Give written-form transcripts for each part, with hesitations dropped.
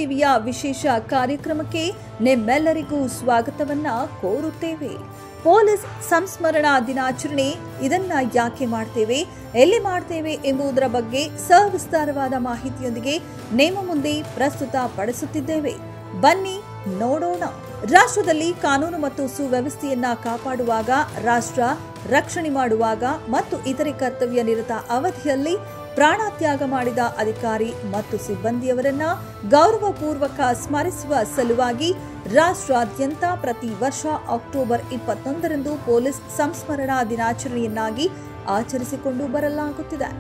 ಟಿವಿಯ ವಿಶೇಷ ಕಾರ್ಯಕ್ರಮಕ್ಕೆ ನಿಮ್ಮೆಲ್ಲರಿಗೂ ಸ್ವಾಗತವನ್ನ ಕೋರುತ್ತೇವೆ. ಪೊಲೀಸ್ ಸಂಸ್ಮರಣಾ ದಿನಾಚರಣೆ ಇದನ್ನ ಯಾಕೆ ಮಾಡ್ತೇವೆ, ಎಲ್ಲಿ ಮಾಡ್ತೇವೆ ಎಂಬುದರ ಬಗ್ಗೆ ಸವಿಸ್ತಾರವಾದ ಮಾಹಿತಿಯೊಂದಿಗೆ ನಿಮ್ಮ ಮುಂದೆ ಪ್ರಸ್ತುತ ಪಡಿಸುತ್ತಿದ್ದೇವೆ. ಬನ್ನಿ ನೋಡೋಣ. ರಾಷ್ಟ್ರದಲ್ಲಿ ಕಾನೂನು ಮತ್ತು ಸುವ್ಯವಸ್ಥೆಯನ್ನ ಕಾಪಾಡುವಾಗ, ರಾಷ್ಟ್ರ ರಕ್ಷಣೆ ಮಾಡುವಾಗ ಮತ್ತು ಇತರೆ ಕರ್ತವ್ಯ ನಿರತ ಅವಧಿಯಲ್ಲಿ ಪ್ರಾಣತ್ಯಾಗ ಮಾಡಿದ ಅಧಿಕಾರಿ ಮತ್ತು ಸಿಬ್ಬಂದಿಯವರನ್ನ ಗೌರವಪೂರ್ವಕ ಸ್ಮರಿಸುವ ಸಲುವಾಗಿ ರಾಷ್ಟ್ರಾದ್ಯಂತ ಪ್ರತಿ ವರ್ಷ ಅಕ್ಟೋಬರ್ 21ರಂದು ಪೊಲೀಸ್ ಸಂಸ್ಮರಣಾ ದಿನಾಚರಣೆಯನ್ನಾಗಿ ಆಚರಿಸಿಕೊಂಡು ಬರಲಾಗುತ್ತಿದೆ.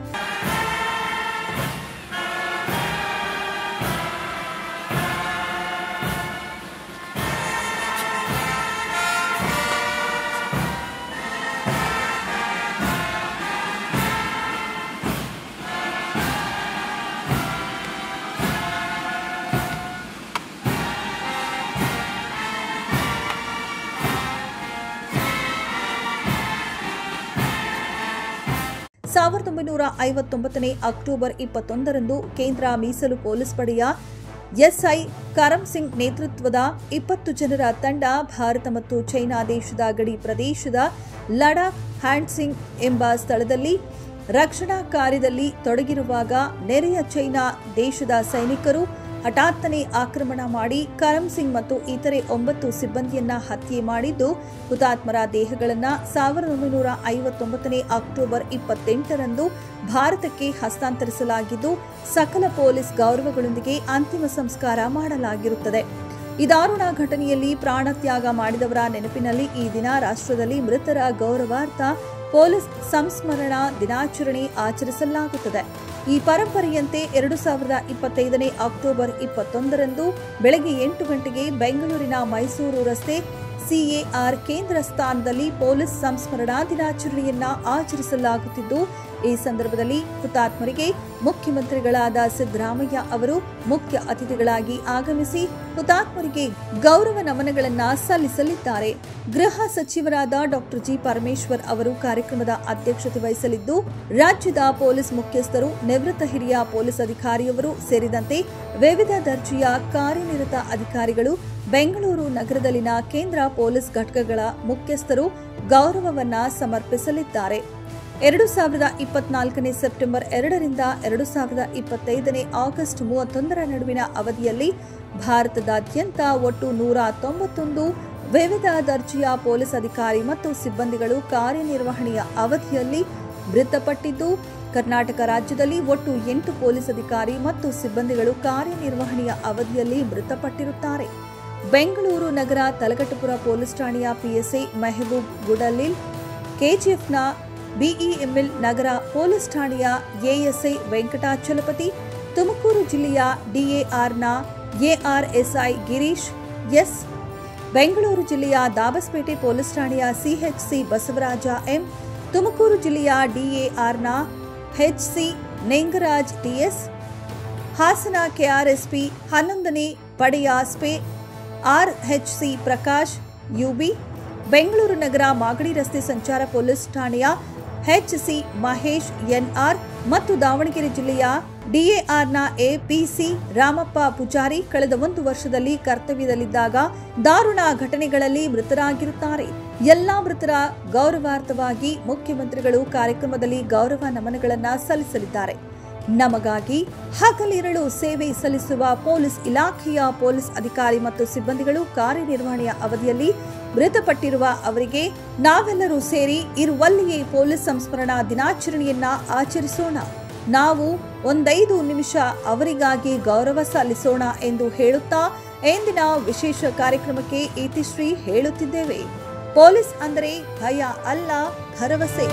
ಅಕ್ಟೋಬರ್ 21ರಂದು ಕೇಂದ್ರ ಮೀಸಲು ಪೊಲೀಸ್ ಪಡೆಯ ಎಸ್ಐ ಕರಮ್ ಸಿಂಗ್ ನೇತೃತ್ವದ 20 ಜನರ ತಂಡ ಭಾರತ ಮತ್ತು ಚೈನಾ ದೇಶದ ಗಡಿ ಪ್ರದೇಶದ ಲಡಾಖ್ ಹ್ಯಾಂಡ್ಸಿಂಗ್ ಎಂಬ ಸ್ಥಳದಲ್ಲಿ ರಕ್ಷಣಾ ಕಾರ್ಯದಲ್ಲಿ ತೊಡಗಿರುವಾಗ ನೆರೆಯ ಚೈನಾ ದೇಶದ ಸೈನಿಕರು ಹಠಾತ್ತನೆ ಆಕ್ರಮಣ ಮಾಡಿ ಕರಮ್ ಸಿಂಗ್ ಮತ್ತು ಇತರೆ 9 ಸಿಬ್ಬಂದಿಯನ್ನ ಹತ್ಯೆ ಮಾಡಿದ್ದು, ಹುತಾತ್ಮರ ದೇಹಗಳನ್ನು 1959 ಅಕ್ಟೋಬರ್ 28ರಂದು ಭಾರತಕ್ಕೆ ಹಸ್ತಾಂತರಿಸಲಾಗಿದ್ದು, ಸಕಲ ಪೊಲೀಸ್ ಗೌರವಗಳೊಂದಿಗೆ ಅಂತಿಮ ಸಂಸ್ಕಾರ ಮಾಡಲಾಗಿರುತ್ತದೆ. ಈ ದಾರುಣ ಘಟನೆಯಲ್ಲಿ ಪ್ರಾಣತ್ಯಾಗ ಮಾಡಿದವರ ನೆನಪಿನಲ್ಲಿ ಈ ದಿನ ರಾಷ್ಟ್ರದಲ್ಲಿ ಮೃತರ ಗೌರವಾರ್ಥ ಪೊಲೀಸ್ ಸಂಸ್ಮರಣಾ ದಿನಾಚರಣೆ ಆಚರಿಸಲಾಗುತ್ತದೆ. ಈ ಪರಂಪರೆಯಂತೆ 2025 ಅಕ್ಟೋಬರ್ 21ರಂದು ಬೆಳಗ್ಗೆ 8 ಗಂಟೆಗೆ ಬೆಂಗಳೂರಿನ ಮೈಸೂರು ರಸ್ತೆ ಸಿಎಆರ್ ಕೇಂದ್ರ ಸ್ಥಾನದಲ್ಲಿ ಪೊಲೀಸ್ ಸಂಸ್ಮರಣಾ ದಿನಾಚರಣೆಯನ್ನ ಆಚರಿಸಲಾಗುತ್ತಿದ್ದು, ಈ ಸಂದರ್ಭದಲ್ಲಿ ಹುತಾತ್ಮರಿಗೆ ಮುಖ್ಯಮಂತ್ರಿಗಳಾದ ಸಿದ್ದರಾಮಯ್ಯ ಅವರು ಮುಖ್ಯ ಅತಿಥಿಗಳಾಗಿ ಆಗಮಿಸಿ ಹುತಾತ್ಮರಿಗೆ ಗೌರವ ನಮನಗಳನ್ನು ಸಲ್ಲಿಸಲಿದ್ದಾರೆ. ಗೃಹ ಸಚಿವರಾದ ಡಾಕ್ಟರ್ ಜಿ ಪರಮೇಶ್ವರ್ ಅವರು ಕಾರ್ಯಕ್ರಮದ ಅಧ್ಯಕ್ಷತೆ ವಹಿಸಲಿದ್ದು, ರಾಜ್ಯದ ಪೊಲೀಸ್ ಮುಖ್ಯಸ್ಥರು, ನಿವೃತ್ತ ಹಿರಿಯ ಪೊಲೀಸ್ ಅಧಿಕಾರಿಯವರು ಸೇರಿದಂತೆ ವಿವಿಧ ದರ್ಜೆಯ ಕಾರ್ಯನಿರತ ಅಧಿಕಾರಿಗಳು, ಬೆಂಗಳೂರು ನಗರದಲ್ಲಿನ ಕೇಂದ್ರ ಪೊಲೀಸ್ ಘಟಕಗಳ ಮುಖ್ಯಸ್ಥರು ಗೌರವವನ್ನ ಸಮರ್ಪಿಸಲಿದ್ದಾರೆ. 2024 ಸೆಪ್ಟೆಂಬರ್ 2ರಿಂದ 2025 ಆಗಸ್ಟ್ 31ರ ನಡುವಿನ ಅವಧಿಯಲ್ಲಿ ಭಾರತದಾದ್ಯಂತ ಒಟ್ಟು 191 ವಿವಿಧ ದರ್ಜೆಯ ಪೊಲೀಸ್ ಅಧಿಕಾರಿ ಮತ್ತು ಸಿಬ್ಬಂದಿಗಳು ಕಾರ್ಯನಿರ್ವಹಣೆಯ ಅವಧಿಯಲ್ಲಿ ಮೃತಪಟ್ಟಿದ್ದು, ಕರ್ನಾಟಕ ರಾಜ್ಯದಲ್ಲಿ ಒಟ್ಟು 8 ಪೊಲೀಸ್ ಅಧಿಕಾರಿ ಮತ್ತು ಸಿಬ್ಬಂದಿಗಳು ಕಾರ್ಯನಿರ್ವಹಣೆಯ ಅವಧಿಯಲ್ಲಿ ಮೃತಪಟ್ಟಿರುತ್ತಾರೆ. ಬೆಂಗಳೂರು ನಗರ ತಲಗಟ್ಟಪುರ ಪೊಲೀಸ್ ಠಾಣೆಯ ಪಿಎಸ್ಐ ಮೆಹಬೂಬ್ ಗುಡಲಿಲ್, ಕೆಜಿಎಫ್ನ ಬಿಇಎಂಎಲ್ ನಗರ ಪೊಲೀಸ್ ಠಾಣೆಯ ಎಎಸ್ಐ ವೆಂಕಟಾಚಲಪತಿ, ತುಮಕೂರು ಜಿಲ್ಲೆಯ ಡಿಎಆರ್ನ ಎಆರ್ಎಸ್ಐ ಗಿರೀಶ್ ಎಸ್, ಬೆಂಗಳೂರು ಜಿಲ್ಲೆಯ ದಾಬಸ್ಪೇಟೆ ಪೊಲೀಸ್ ಠಾಣೆಯ ಸಿಎಚ್ಸಿ ಬಸವರಾಜ ಎಂ, ತುಮಕೂರು ಜಿಲ್ಲೆಯ ಡಿಎಆರ್ನ ಎಚ್ಸಿ ನೇಂಗರಾಜ್ ಟಿಎಸ್, ಹಾಸನ ಕೆಆರ್ಎಸ್ಪಿ 11ನೇ ಪಡೆಯ ಸ್ಪೆ ಆರ್ಎಚ್ಸಿ ಪ್ರಕಾಶ್ ಯುಬಿ, ಬೆಂಗಳೂರು ನಗರ ಮಾಗಡಿ ರಸ್ತೆ ಸಂಚಾರ ಪೊಲೀಸ್ ಠಾಣೆಯ ಎಚ್ಸಿ ಮಹೇಶ್ ಎನ್ಆರ್ ಮತ್ತು ದಾವಣಗೆರೆ ಜಿಲ್ಲೆಯ ಡಿಎಆರ್ನ ಎಪಿಸಿ ರಾಮಪ್ಪ ಪೂಜಾರಿ ಕಳೆದ 1 ವರ್ಷದಲ್ಲಿ ಕರ್ತವ್ಯದಲ್ಲಿದ್ದಾಗ ದಾರುಣ ಘಟನೆಗಳಲ್ಲಿ ಮೃತರಾಗಿರುತ್ತಾರೆ. ಎಲ್ಲಾ ಮೃತರ ಗೌರವಾರ್ಥವಾಗಿ ಮುಖ್ಯಮಂತ್ರಿಗಳು ಕಾರ್ಯಕ್ರಮದಲ್ಲಿ ಗೌರವ ನಮನಗಳನ್ನು ಸಲ್ಲಿಸಲಿದ್ದಾರೆ. ನಮಗಾಗಿ ಹಗಲಿರುಳು ಸೇವೆ ಸಲ್ಲಿಸುವ ಪೊಲೀಸ್ ಇಲಾಖೆಯ ಪೊಲೀಸ್ ಅಧಿಕಾರಿ ಮತ್ತು ಸಿಬ್ಬಂದಿಗಳು ಕಾರ್ಯನಿರ್ವಹಣೆಯ ಅವಧಿಯಲ್ಲಿ ಮೃತಪಟ್ಟಿರುವ ಅವರಿಗೆ ನಾವೆಲ್ಲರೂ ಸೇರಿ ಇರುವಲ್ಲಿಯೇ ಪೊಲೀಸ್ ಸಂಸ್ಮರಣಾ ದಿನಾಚರಣೆಯನ್ನ ಆಚರಿಸೋಣ. ನಾವು 1-5 ನಿಮಿಷ ಅವರಿಗಾಗಿ ಗೌರವ ಸಲ್ಲಿಸೋಣ ಎಂದು ಹೇಳುತ್ತಾ ಇಂದಿನ ವಿಶೇಷ ಕಾರ್ಯಕ್ರಮಕ್ಕೆ ಇತಿಶ್ರೀ ಹೇಳುತ್ತಿದ್ದೇವೆ. ಪೊಲೀಸ್ ಅಂದರೆ ಭಯ ಅಲ್ಲ, ಭರವಸೆ.